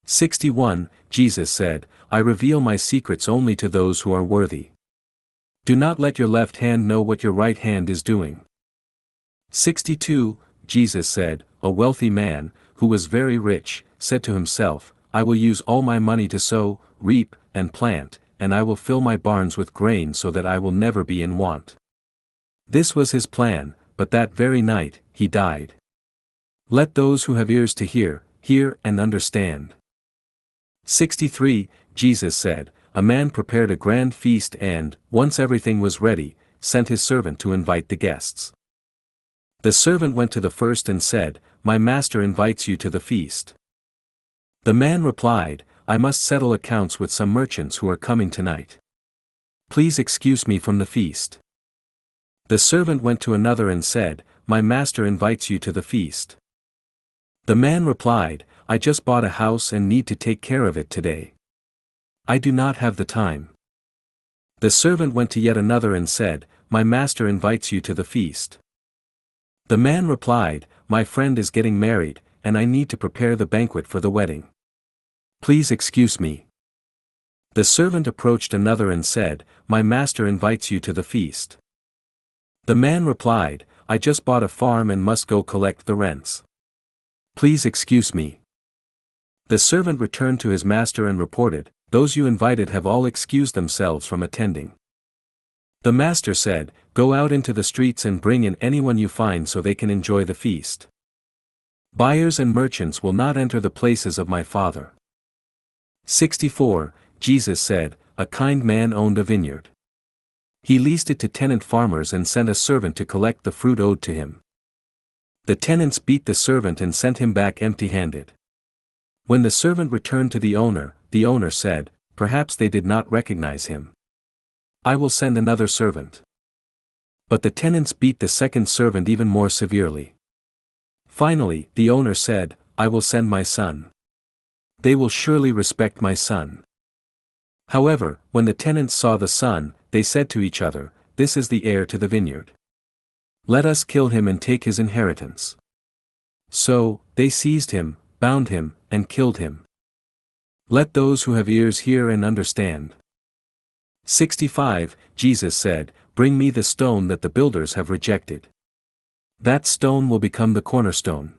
61, Jesus said, I reveal my secrets only to those who are worthy. Do not let your left hand know what your right hand is doing. 62, Jesus said, a wealthy man, who was very rich, said to himself, I will use all my money to sow, reap, and plant, and I will fill my barns with grain so that I will never be in want. This was his plan, but that very night, he died. Let those who have ears to hear, hear and understand. 63, Jesus said, a man prepared a grand feast and, once everything was ready, sent his servant to invite the guests. The servant went to the first and said, My master invites you to the feast. The man replied, I must settle accounts with some merchants who are coming tonight. Please excuse me from the feast. The servant went to another and said, My master invites you to the feast. The man replied, I just bought a house and need to take care of it today. I do not have the time. The servant went to yet another and said, My master invites you to the feast. The man replied, My friend is getting married, and I need to prepare the banquet for the wedding. Please excuse me. The servant approached another and said, My master invites you to the feast. The man replied, I just bought a farm and must go collect the rents. Please excuse me. The servant returned to his master and reported, Those you invited have all excused themselves from attending. The master said, Go out into the streets and bring in anyone you find so they can enjoy the feast. Buyers and merchants will not enter the places of my Father. 64, Jesus said, a kind man owned a vineyard. He leased it to tenant farmers and sent a servant to collect the fruit owed to him. The tenants beat the servant and sent him back empty-handed. When the servant returned to the owner said, Perhaps they did not recognize him. I will send another servant. But the tenants beat the second servant even more severely. Finally, the owner said, I will send my son. They will surely respect my son. However, when the tenants saw the son, they said to each other, This is the heir to the vineyard. Let us kill him and take his inheritance. So, they seized him, bound him, and killed him. Let those who have ears hear and understand. 65, Jesus said, Bring me the stone that the builders have rejected. That stone will become the cornerstone.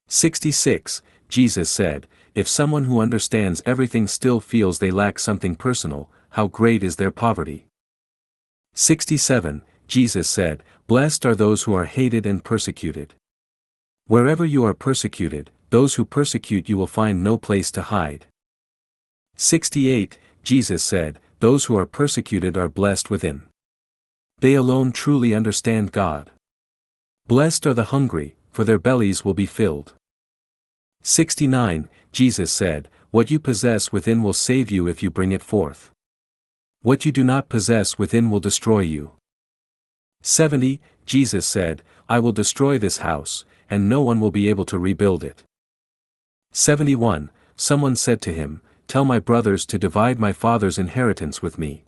66, Jesus said, If someone who understands everything still feels they lack something personal, how great is their poverty. 67, Jesus said, Blessed are those who are hated and persecuted. Wherever you are persecuted, those who persecute you will find no place to hide. 68, Jesus said, Those who are persecuted are blessed within. They alone truly understand God. Blessed are the hungry, for their bellies will be filled. 69, Jesus said, What you possess within will save you if you bring it forth. What you do not possess within will destroy you. 70, Jesus said, I will destroy this house, and no one will be able to rebuild it. 71, someone said to him, Tell my brothers to divide my father's inheritance with me.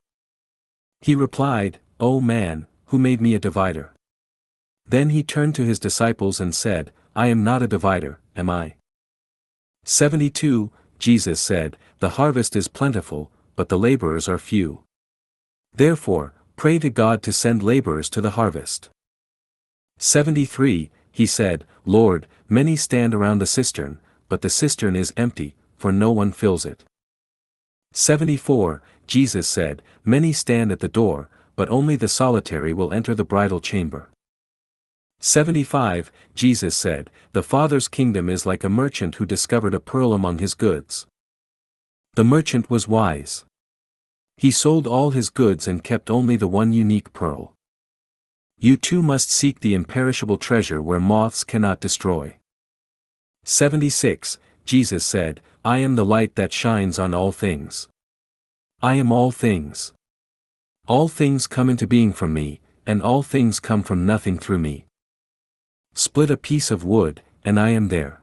He replied, O man, who made me a divider? Then he turned to his disciples and said, I am not a divider, am I? 72, Jesus said, The harvest is plentiful, but the laborers are few. Therefore, pray to God to send laborers to the harvest. 73, he said, Lord, many stand around the cistern, but the cistern is empty, for no one fills it. 74, Jesus said, Many stand at the door, but only the solitary will enter the bridal chamber. 75, Jesus said, The Father's kingdom is like a merchant who discovered a pearl among his goods. The merchant was wise. He sold all his goods and kept only the one unique pearl. You too must seek the imperishable treasure where moths cannot destroy. 76, Jesus said, I am the light that shines on all things. I am all things. All things come into being from me, and all things come from nothing through me. Split a piece of wood, and I am there.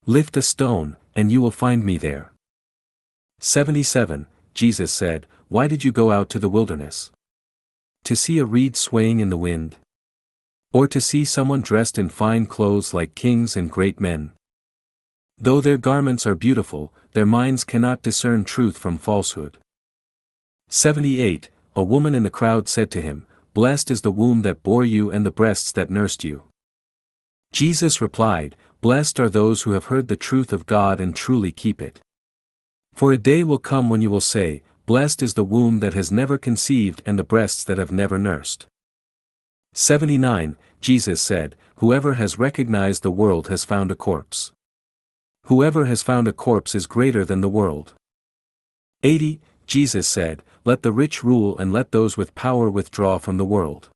Lift a stone, and you will find me there. 77, Jesus said, Why did you go out to the wilderness? To see a reed swaying in the wind? Or to see someone dressed in fine clothes like kings and great men? Though their garments are beautiful, their minds cannot discern truth from falsehood. 78. A woman in the crowd said to him, "Blessed is the womb that bore you and the breasts that nursed you." Jesus replied, "Blessed are those who have heard the truth of God and truly keep it. For a day will come when you will say, 'Blessed is the womb that has never conceived and the breasts that have never nursed.'" 79. Jesus said, "Whoever has recognized the world has found a corpse. Whoever has found a corpse is greater than the world." 80. Jesus said, "Let the rich rule and let those with power withdraw from the world."